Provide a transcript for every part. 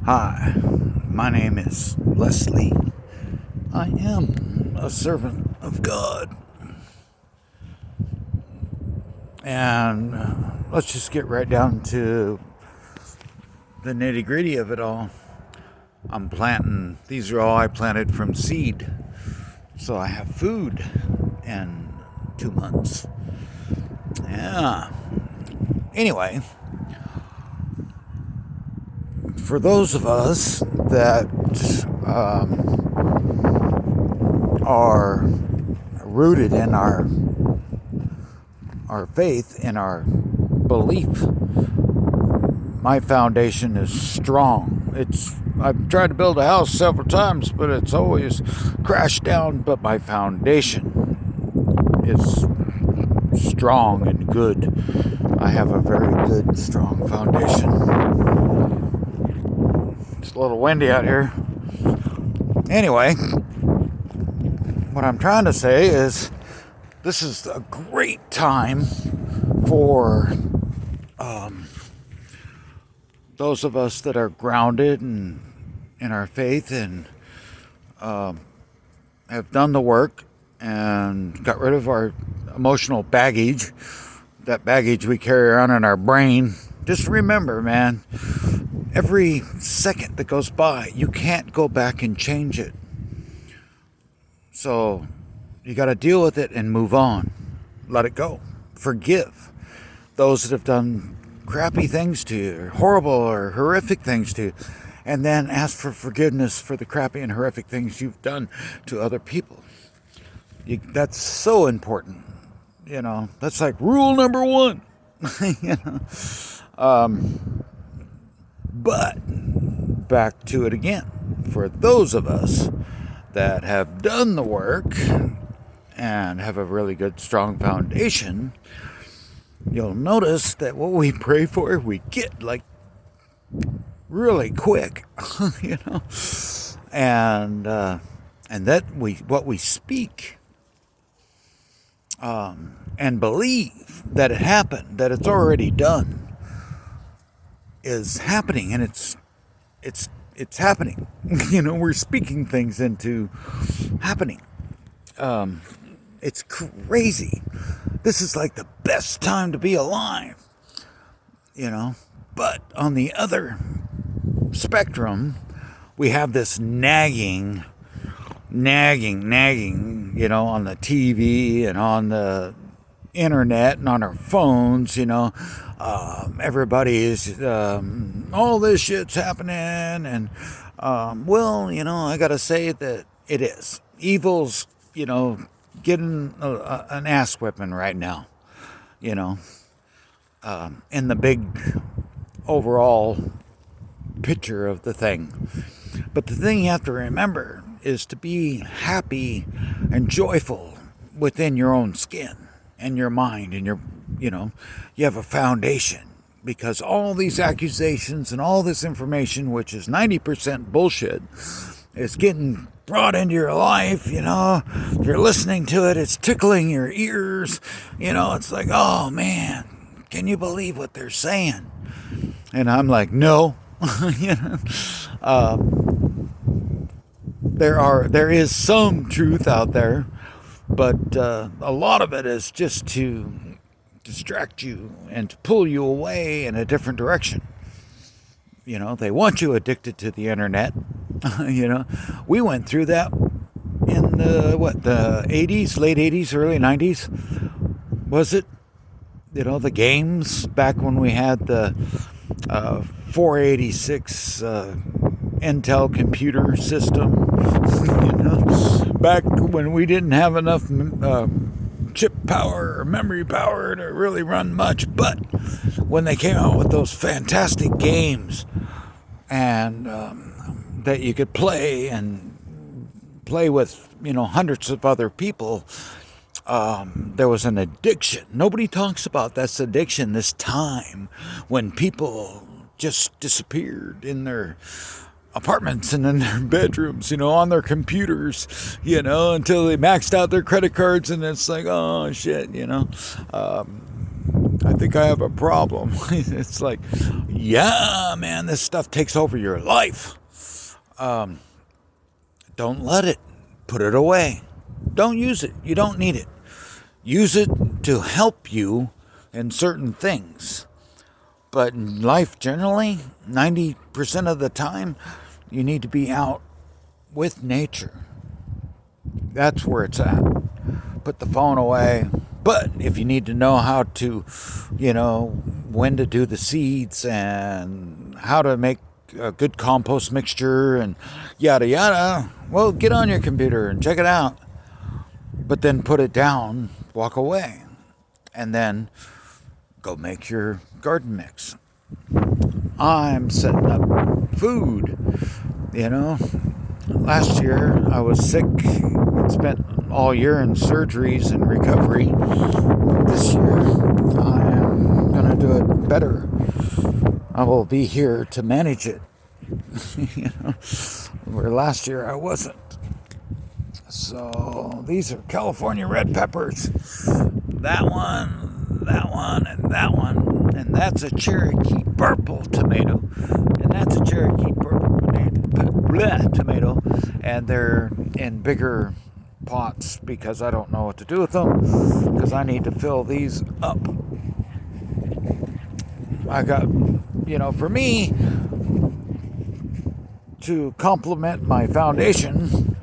Hi, my name is Leslie. I am a servant of God. And let's just get right down to the nitty gritty of it all. I'm planting, these are all I planted from seed. So I have food in 2 months. Yeah. Anyway, for those of us that are rooted in our faith, in our belief, my foundation is strong. I've tried to build a house several times, but it's always crashed down. But my foundation is strong and good. I have a very good, strong foundation. It's a little windy out here. Anyway, what I'm trying to say is this is a great time for those of us that are grounded and in our faith and have done the work and got rid of our emotional baggage, that baggage we carry around in our brain. Just remember, man, every second that goes by, you can't go back and change it. So you got to deal with it and move on. Let it go. Forgive those that have done crappy things to you, or horrible or horrific things to you, and then ask for forgiveness for the crappy and horrific things you've done to other people. That's so important. That's like rule number one. you know? But back to it again. For those of us that have done the work and have a really good, strong foundation, you'll notice that what we pray for, we get like really quick, you know, and that what we speak and believe that it happened, that it's already done, is happening, and it's happening. We're speaking things into happening. It's crazy. This is like the best time to be alive, But on the other spectrum, we have this nagging, on the TV and on the internet and on our phones, everybody is, all this shit's happening. And, I got to say that it is. Evil's, getting an ass whipping right now, in the big overall picture of the thing. But the thing you have to remember is to be happy and joyful within your own skin and your mind and you have a foundation, because all these accusations and all this information, which is 90% bullshit, is getting brought into your life. You're listening to it, it's tickling your ears. It's like, oh man, can you believe what they're saying? And I'm like, no. There is some truth out there, but a lot of it is just to distract you and to pull you away in a different direction. They want you addicted to the internet. We went through that in the 80s, late 80s, early 90s, was it? The games back when we had the 486 Intel computer system, back when we didn't have enough chip power or memory power to really run much. But when they came out with those fantastic games and that you could play with hundreds of other people, there was an addiction. Nobody talks about this addiction, this time when people just disappeared in their apartments and in their bedrooms, on their computers, until they maxed out their credit cards, and it's like, oh shit, I think I have a problem. It's like, yeah, man, this stuff takes over your life. Don't let it. Put it away. Don't use it. You don't need it. Use it to help you in certain things. But in life generally, 90% of the time, you need to be out with nature. That's where it's at. Put the phone away. But if you need to know how to, when to do the seeds and how to make a good compost mixture and yada yada, well, get on your computer and check it out. But then put it down, walk away, and then go make your garden mix. I'm setting up food. Last year I was sick and spent all year in surgeries and recovery. This year I am going to do it better. I will be here to manage it. Where last year I wasn't. So these are California red peppers. That one, and that one. And that's a Cherokee purple tomato. And that's a Cherokee purple tomato. And they're in bigger pots because I don't know what to do with them. Because I need to fill these up. I got, for me, to complement my foundation,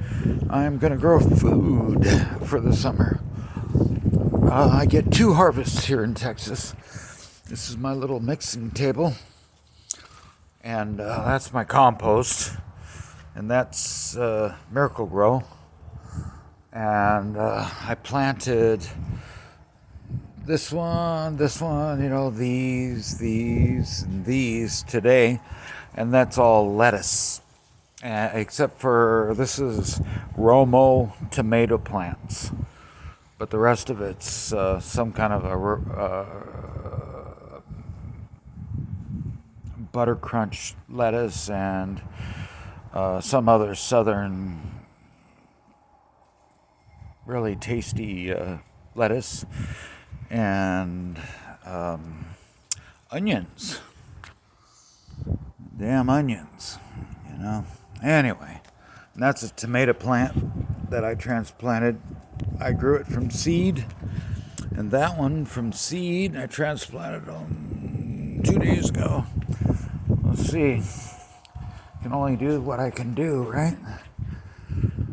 I'm going to grow food for the summer. I get 2 harvests here in Texas. This is my little mixing table. And that's my compost. And that's Miracle-Gro. And I planted this one, these, and these today. And that's all lettuce. Except for this is Romo tomato plants. But the rest of it's some kind of a butter crunch lettuce and some other southern really tasty lettuce and onions. Damn onions, Anyway, that's a tomato plant that I transplanted. I grew it from seed, and that one from seed I transplanted 2 days ago. Let's see. I can only do what I can do, right?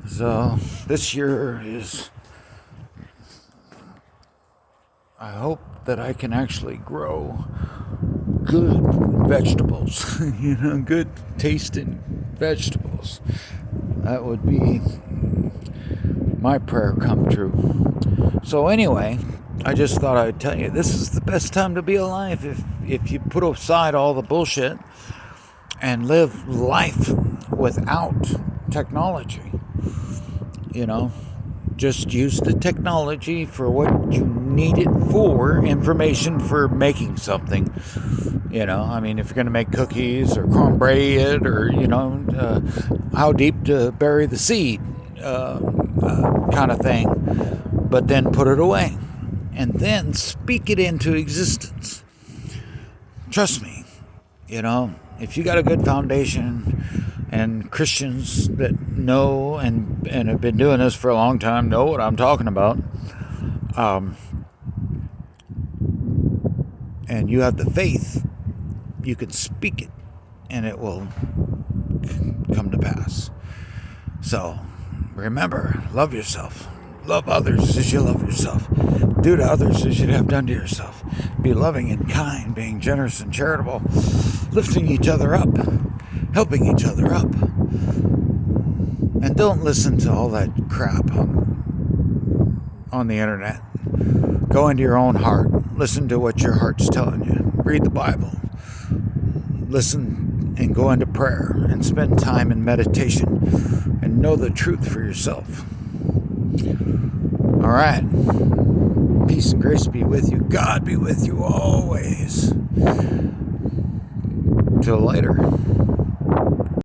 So this year is, I hope that I can actually grow good vegetables, good tasting vegetables. That would be my prayer come true. So anyway, I just thought I'd tell you, this is the best time to be alive if you put aside all the bullshit and live life without technology. Just use the technology for what you need it for, information for making something. If you're going to make cookies or cornbread or, how deep to bury the seed kind of thing. But then put it away and then speak it into existence. Trust me, if you got a good foundation and Christians that know and have been doing this for a long time know what I'm talking about, and you have the faith, you can speak it and it will come to pass. So remember, love yourself. Love others as you love yourself. Do to others as you'd have done to yourself. Be loving and kind, being generous and charitable, lifting each other up, helping each other up. And don't listen to all that crap on the internet. Go into your own heart. Listen to what your heart's telling you. Read the Bible. Listen and go into prayer and spend time in meditation and know the truth for yourself. All right. Peace and grace be with you. God be with you always. Till later.